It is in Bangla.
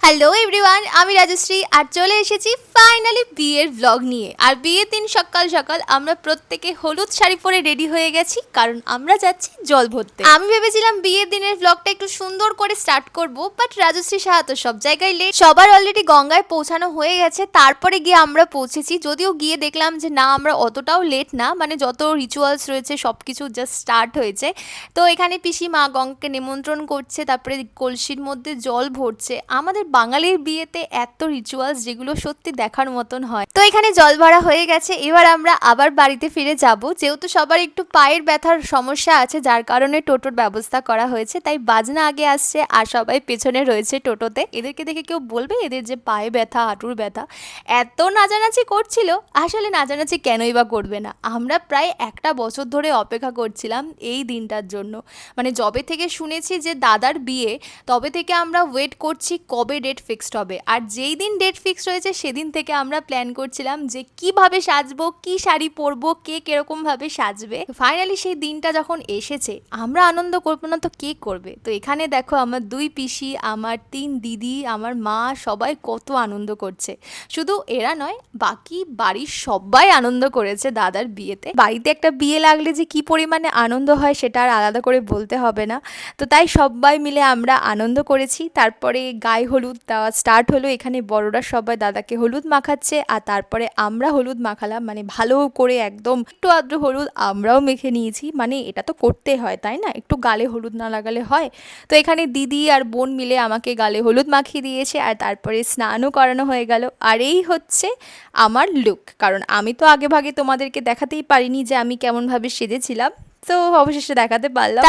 হ্যালো এভরিওয়ান, আমি রাজশ্রী আর চলে এসেছি ফাইনালি বিয়ের ব্লগ নিয়ে। আর বিয়ের দিন সকাল সকাল আমরা প্রত্যেকে হলুদ শাড়ি পরে রেডি হয়ে গেছি, কারণ আমরা যাচ্ছি জল ভরতে। আমি ভেবেছিলাম বিয়ের দিনের ব্লগটা একটু সুন্দর করে স্টার্ট করব, বাট রাজশ্রী সাহা তো সব জায়গায় লেট। সবার অলরেডি গঙ্গায় পৌঁছানো হয়ে গেছে, তারপরে গিয়ে আমরা পৌঁছেছি। যদিও গিয়ে দেখলাম যে না, আমরা অতটাও লেট না, মানে যত রিচুয়ালস রয়েছে সব কিছু জাস্ট স্টার্ট হয়েছে। তো এখানে পিসি মা গঙ্গাকে নিমন্ত্রণ করছে, তারপরে কলসির মধ্যে জল ভরছে। আমাদের বাঙালির বিয়েতে এত রিচুয়ালস যেগুলো সত্যি দেখার মতন হয়। তো এখানে জল ভরা হয়ে গেছে, এবার আমরা আবার বাড়িতে ফিরে যাব। যেহেতু সবার একটু পায়ের ব্যথার সমস্যা আছে, যার কারণে টোটোর ব্যবস্থা করা হয়েছে, তাই বাজনা আগে আসছে আর সবাই পেছনে রয়েছে টোটোতে। এদেরকে দেখে কেউ বলবে এদের যে পায়ে ব্যথা, হাঁটুর ব্যথা। এত নাচানাচি করছিল, আসলে নাচানাচি কেনই বা করবে না। আমরা প্রায় একটা বছর ধরে অপেক্ষা করছিলাম এই দিনটার জন্য। মানে যবে থেকে শুনেছি যে দাদার বিয়ে, তবে থেকে আমরা ওয়েট করছি কবে ডেট ফিক্সড হবে। আর যেই দিন ডেট ফিক্সড হয়েছে সেদিন থেকে আমরা প্ল্যান করছিলাম যে কিভাবে সাজবো, কি শাড়ি পরবো, কে কিরকমভাবে সাজবে। ফাইনালি সেই দিনটা যখন এসেছে, আমরা আনন্দ করবো না তো কে করবে? তো এখানে দেখো আমার দুই পিসি, আমার 3 দিদি, আমার মা, সবাই কত আনন্দ করছে। শুধু এরা নয়, বাকি বাড়ির সবাই আনন্দ করেছে দাদার বিয়েতে। বাড়িতে একটা বিয়ে লাগলে যে কি পরিমাণে আনন্দ হয় সেটা আর আলাদা করে বলতে হবে না। তো তাই সবাই মিলে আমরা আনন্দ করেছি। তারপরে গায়ে হলুদ দেওয়া স্টার্ট হলো। এখানে বড়রা সবাই দাদাকে হলুদ মাখাচ্ছে, আর তারপরে আমরা হলুদ মাখালাম, মানে ভালো করে একদম একটু আদ্র হলুদ আমরাও মেখে নিয়েছি। মানে এটা তো করতে হয়, তাই না? একটু গালে হলুদ না লাগালে হয়? তো এখানে দিদি আর বোন মিলে আমাকে গালে হলুদ মাখিয়ে দিয়েছে, আর তারপরে স্নানও করানো হয়ে গেল। আর এই হচ্ছে আমার লুক, কারণ আমি তো আগে ভাগে তোমাদেরকে দেখাতেই পারিনি যে আমি কেমনভাবে সেজেছিলাম। তো অবশেষে দেখাতে পারলাম।